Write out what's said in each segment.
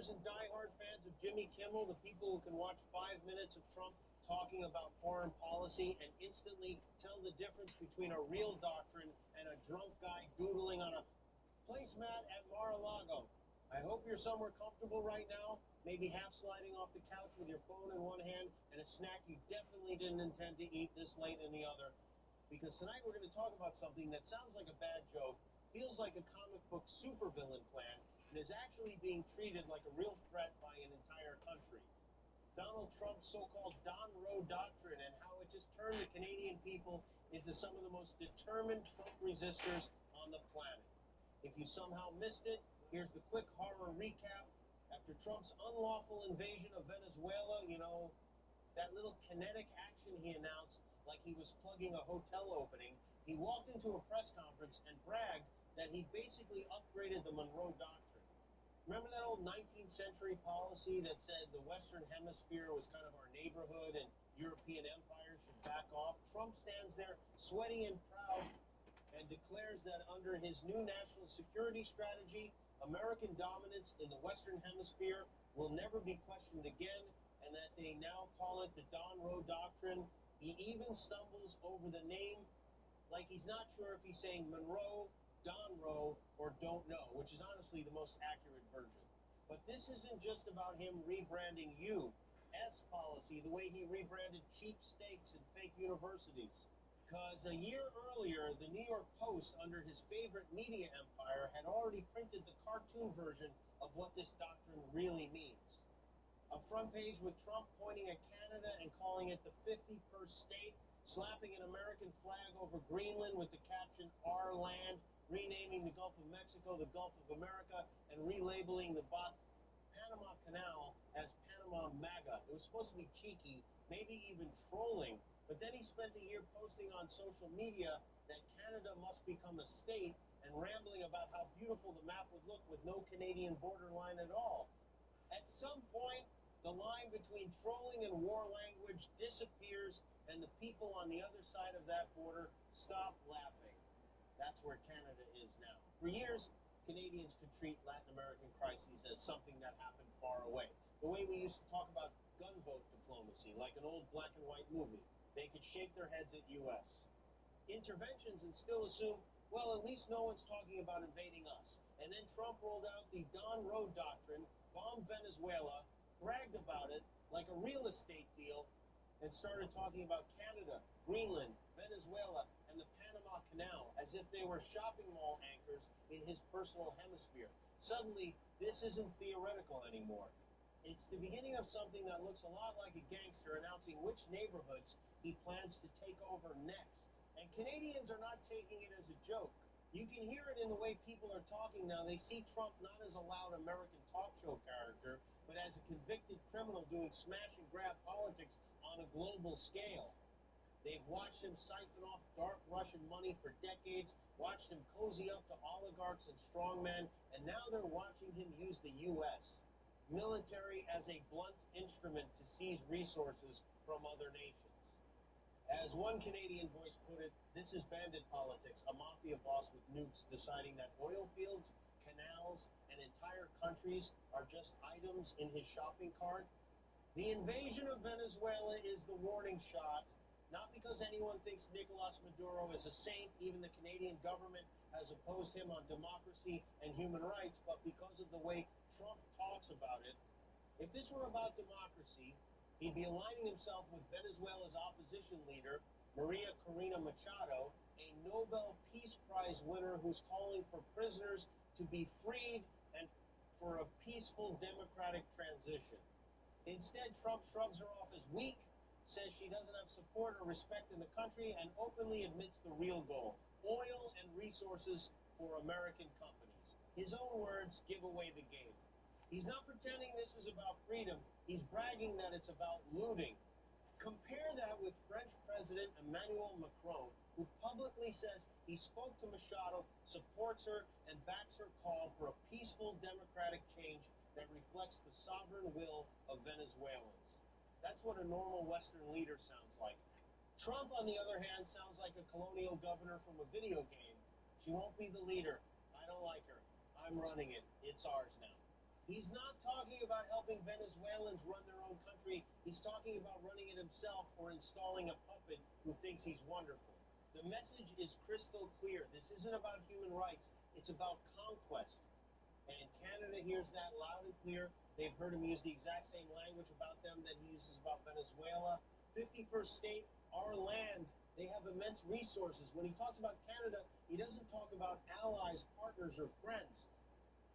Haters and diehard fans of Jimmy Kimmel, the people who can watch 5 minutes of Trump talking about foreign policy and instantly tell the difference between a real doctrine and a drunk guy doodling on a placemat at Mar-a-Lago. I hope you're somewhere comfortable right now, maybe half sliding off the couch with your phone in one hand and a snack you definitely didn't intend to eat this late in the other. Because tonight we're going to talk about something that sounds like a bad joke, feels like a comic book supervillain plan, and is actually being treated like a real threat by an entire country. Donald Trump's so-called Don Roe doctrine and how it just turned the Canadian people into some of the most determined Trump resistors on the planet. If you somehow missed it, here's the quick horror recap. After Trump's unlawful invasion of Venezuela, that little kinetic action he announced like he was plugging a hotel opening, he walked into a press conference and bragged that he basically upgraded the Monroe Doctrine. Remember that old 19th century policy that said the Western Hemisphere was kind of our neighborhood and European empires should back off? Trump stands there sweaty and proud and declares that under his new national security strategy, American dominance in the Western Hemisphere will never be questioned again, and that they now call it the Don Roe Doctrine. He even stumbles over the name like he's not sure if he's saying Monroe, Don Roe, or don't know, which is honestly the most accurate version. But this isn't just about him rebranding U.S. policy the way he rebranded cheap steaks and fake universities. Because a year earlier, the New York Post, under his favorite media empire, had already printed the cartoon version of what this doctrine really means. A front page with Trump pointing at Canada and calling it the 51st state, slapping an American flag over Greenland with the caption "Our land," renaming the Gulf of Mexico the Gulf of America, and relabeling the Panama Canal as Panama MAGA. It was supposed to be cheeky, maybe even trolling, but then he spent a year posting on social media that Canada must become a state and rambling about how beautiful the map would look with no Canadian borderline at all. At some point, the line between trolling and war language disappears, and the people on the other side of that border stop laughing. That's where Canada is now. For years, Canadians could treat Latin American crises as something that happened far away. The way we used to talk about gunboat diplomacy, like an old black and white movie. They could shake their heads at U.S. interventions and still assume, well, at least no one's talking about invading us. And then Trump rolled out the Don Roe Doctrine, bombed Venezuela, bragged about it like a real estate deal, and started talking about Canada, Greenland, Venezuela, and the Panama Canal as if they were shopping mall anchors in his personal hemisphere. Suddenly, this isn't theoretical anymore. It's the beginning of something that looks a lot like a gangster announcing which neighborhoods he plans to take over next. And Canadians are not taking it as a joke. You can hear it in the way people are talking now. They see Trump not as a loud American talk show character, but as a convicted criminal doing smash and grab politics on a global scale. They've watched him siphon off dark Russian money for decades, watched him cozy up to oligarchs and strongmen, and now they're watching him use the U.S. military as a blunt instrument to seize resources from other nations. As one Canadian voice put it, this is bandit politics, a mafia boss with nukes deciding that oil fields, canals, and entire countries are just items in his shopping cart. The invasion of Venezuela is the warning shot, not because anyone thinks Nicolas Maduro is a saint, even the Canadian government has opposed him on democracy and human rights, but because of the way Trump talks about it. If this were about democracy, he'd be aligning himself with Venezuela's opposition leader, Maria Corina Machado, a Nobel Peace Prize winner who's calling for prisoners to be freed and for a peaceful democratic transition. Instead, Trump shrugs her off as weak, says she doesn't have support or respect in the country, and openly admits the real goal: oil and resources for American companies. His own words give away the game. He's not pretending this is about freedom. He's bragging that it's about looting. Compare that with French President Emmanuel Macron, who publicly says he spoke to Machado, supports her, and backs her call for a peaceful democratic change that reflects the sovereign will of Venezuelans. That's what a normal Western leader sounds like. Trump, on the other hand, sounds like a colonial governor from a video game. She won't be the leader. I don't like her. I'm running it. It's ours now. He's not talking about helping Venezuelans run their own country. He's talking about running it himself or installing a puppet who thinks he's wonderful. The message is crystal clear. This isn't about human rights. It's about conquest. And Canada hears that loud and clear. They've heard him use the exact same language about them that he uses about Venezuela. 51st state, our land. They have immense resources. When he talks about Canada, he doesn't talk about allies, partners, or friends.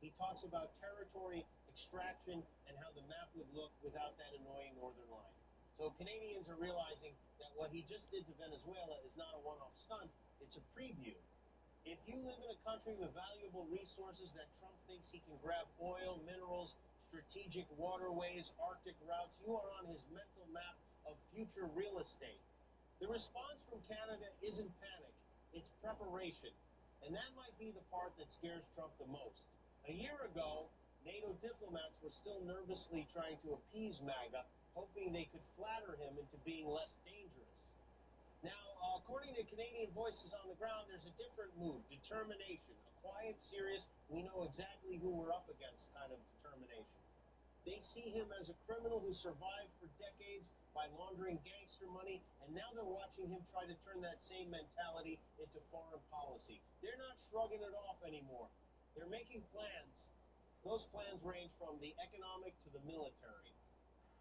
He talks about territory, extraction, and how the map would look without that annoying northern line. So Canadians are realizing that what he just did to Venezuela is not a one-off stunt, it's a preview. If you live in a country with valuable resources that Trump thinks he can grab oil, minerals, strategic waterways, Arctic routes, you are on his mental map of future real estate. The response from Canada isn't panic, it's preparation. And that might be the part that scares Trump the most. A year ago, NATO diplomats were still nervously trying to appease MAGA, hoping they could flatter him into being less dangerous. Now, according to Canadian voices on the ground, there's a different mood, determination, a quiet, serious, we know exactly who we're up against kind of determination. They see him as a criminal who survived for decades by laundering gangster money, and now they're watching him try to turn that same mentality into foreign policy. They're not shrugging it off anymore. They're making plans. Those plans range from the economic to the military.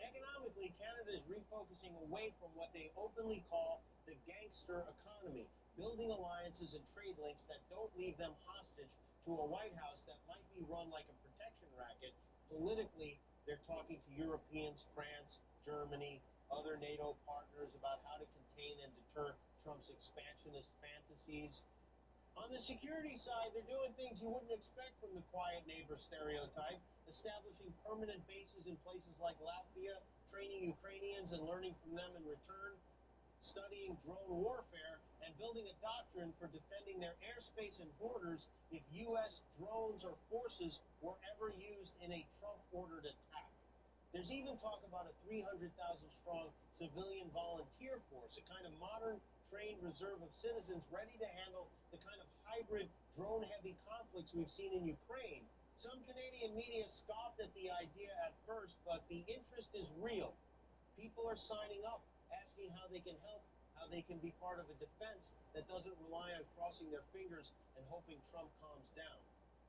Economically, Canada is refocusing away from what they openly call the gangster economy, building alliances and trade links that don't leave them hostage to a White House that might be run like a protection racket. Politically, they're talking to Europeans, France, Germany, other NATO partners about how to contain and deter Trump's expansionist fantasies. On the security side, they're doing things you wouldn't expect from the quiet neighbor stereotype, establishing permanent bases in places like Latvia, training Ukrainians and learning from them in return, studying drone warfare, and building a doctrine for defending their airspace and borders if U.S. drones or forces were ever used in a Trump-ordered attack. There's even talk about a 300,000-strong civilian volunteer force, a kind of modern trained reserve of citizens ready to handle the kind of hybrid drone-heavy conflicts we've seen in Ukraine. Some Canadian media scoffed at the idea at first, but the interest is real. People are signing up, asking how they can help, how they can be part of a defense that doesn't rely on crossing their fingers and hoping Trump calms down.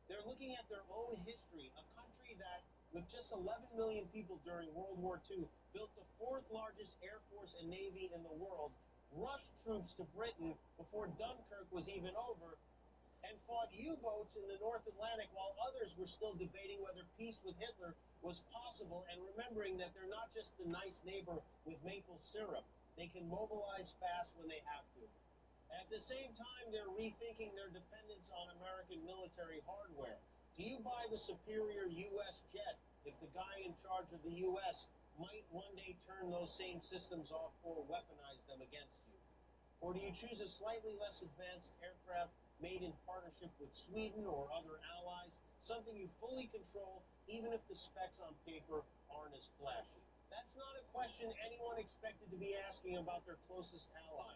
They're looking at their own history, a country that, with just 11 million people during World War II, built the fourth largest air force and navy in the world, rushed troops to Britain before Dunkirk was even over, and fought U-boats in the North Atlantic while others were still debating whether peace with Hitler was possible, and remembering that they're not just the nice neighbor with maple syrup. They can mobilize fast when they have to. At the same time, they're rethinking their dependence on American military hardware. Do you buy the superior U.S. jet if the guy in charge of the U.S. might one day turn those same systems off or weaponize them against you? Or do you choose a slightly less advanced aircraft made in partnership with Sweden or other allies, something you fully control, even if the specs on paper aren't as flashy? That's not a question anyone expected to be asking about their closest ally.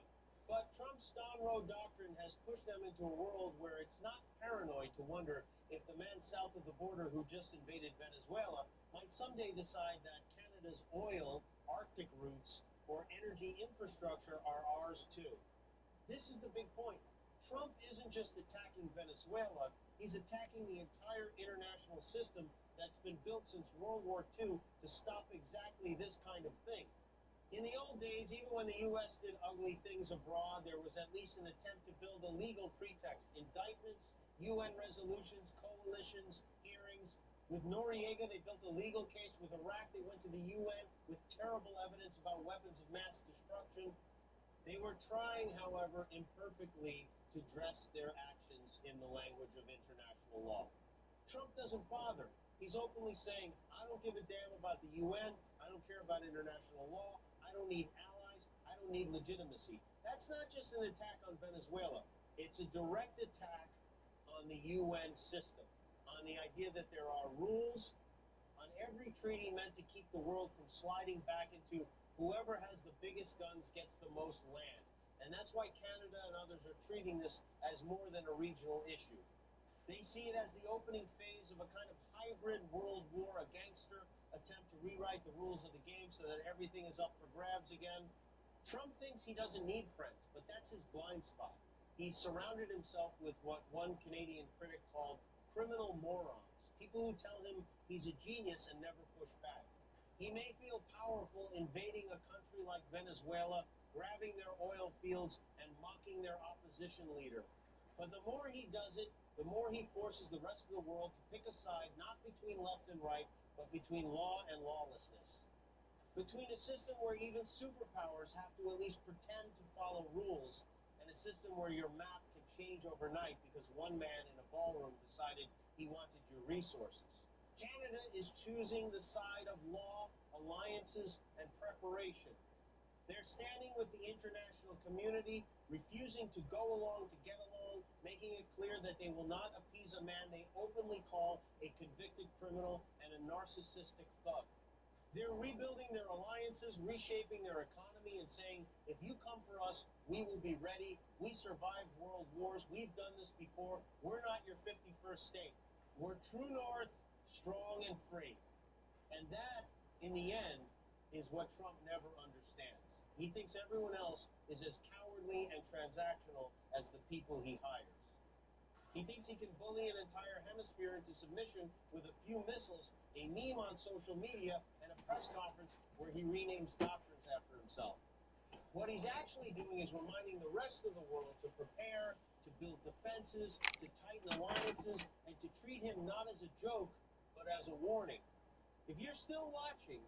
But Trump's Don Roe doctrine has pushed them into a world where it's not paranoid to wonder if the man south of the border who just invaded Venezuela might someday decide that Canada's oil, Arctic routes, or energy infrastructure are ours too. This is the big point. Trump isn't just attacking Venezuela, he's attacking the entire international system that's been built since World War II to stop exactly this kind of thing. In the old days, even when the U.S. did ugly things abroad, there was at least an attempt to build a legal pretext. Indictments, UN resolutions, coalitions, hearings. With Noriega, they built a legal case. With Iraq, they went to the UN with terrible evidence about weapons of mass destruction. They were trying, however, imperfectly to dress their actions in the language of international law. Trump doesn't bother. He's openly saying, I don't give a damn about the UN. I don't care about international law. I don't need allies. I don't need legitimacy. That's not just an attack on Venezuela. It's a direct attack on the UN system, on the idea that there are rules, on every treaty meant to keep the world from sliding back into whoever has the biggest guns gets the most land. And that's why Canada and others are treating this as more than a regional issue. They see it as the opening phase of a kind of hybrid world war, a gangster attempt to rewrite the rules of the game so that everything is up for grabs again. Trump thinks he doesn't need friends, but that's his blind spot. He's surrounded himself with what one Canadian critic called criminal morons, people who tell him he's a genius and never push back. He may feel powerful invading a country like Venezuela, grabbing their oil fields, and mocking their opposition leader. But the more he does it, the more he forces the rest of the world to pick a side, not between left and right, but between law and lawlessness. Between a system where even superpowers have to at least pretend to follow rules, and a system where your map can change overnight because one man in a ballroom decided he wanted your resources. Canada is choosing the side of law, alliances, and preparation. They're standing with the international community, refusing to go along to get along, making it clear that they will not appease a man they openly call a convicted criminal and a narcissistic thug. They're rebuilding their alliances, reshaping their economy, and saying, if you come for us, we will be ready. We survived world wars. We've done this before. We're not your 51st state. We're true north, strong and free. And that, in the end, is what Trump never understands. He thinks everyone else is as cowardly and transactional as the people he hires. He thinks he can bully an entire hemisphere into submission with a few missiles, a meme on social media, and a press conference where he renames doctrines after himself. What he's actually doing is reminding the rest of the world to prepare, to build defenses, to tighten alliances, and to treat him not as a joke, but as a warning. If you're still watching,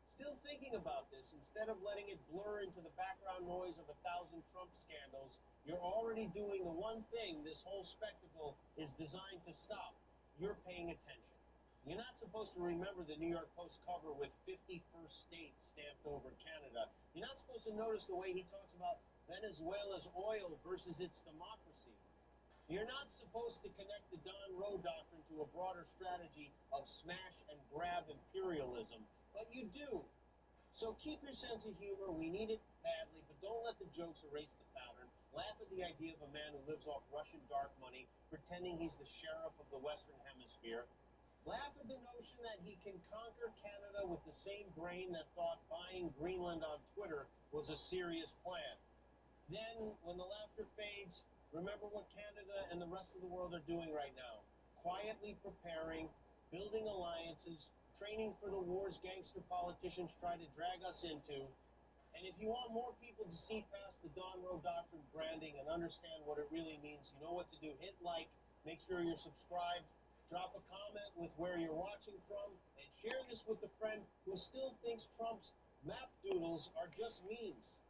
still thinking about this, instead of letting it blur into the background noise of 1,000 Trump scandals, you're already doing the one thing this whole spectacle is designed to stop. You're paying attention. You're not supposed to remember the New York Post cover with 51st states stamped over Canada. You're not supposed to notice the way he talks about Venezuela's oil versus its democracy. You're not supposed to connect the Don Roe doctrine to a broader strategy of smash and grab imperialism, but you do. So keep your sense of humor. We need it badly, but don't let the jokes erase the pattern. Laugh at the idea of a man who lives off Russian dark money, pretending he's the sheriff of the Western Hemisphere. Laugh at the notion that he can conquer Canada with the same brain that thought buying Greenland on Twitter was a serious plan. Then, when the laughter fades, remember what Canada and the rest of the world are doing right now. Quietly preparing, building alliances, training for the wars gangster politicians try to drag us into. And if you want more people to see past the Don Roe Doctrine branding and understand what it really means, you know what to do. Hit like, make sure you're subscribed, drop a comment with where you're watching from, and share this with a friend who still thinks Trump's map doodles are just memes.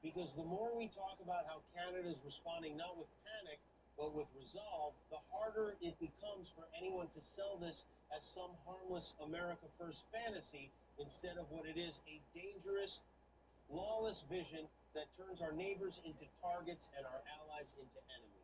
Because the more we talk about how Canada is responding not with panic, but with resolve, the harder it becomes for anyone to sell this as some harmless America First fantasy instead of what it is, a dangerous, lawless vision that turns our neighbors into targets and our allies into enemies.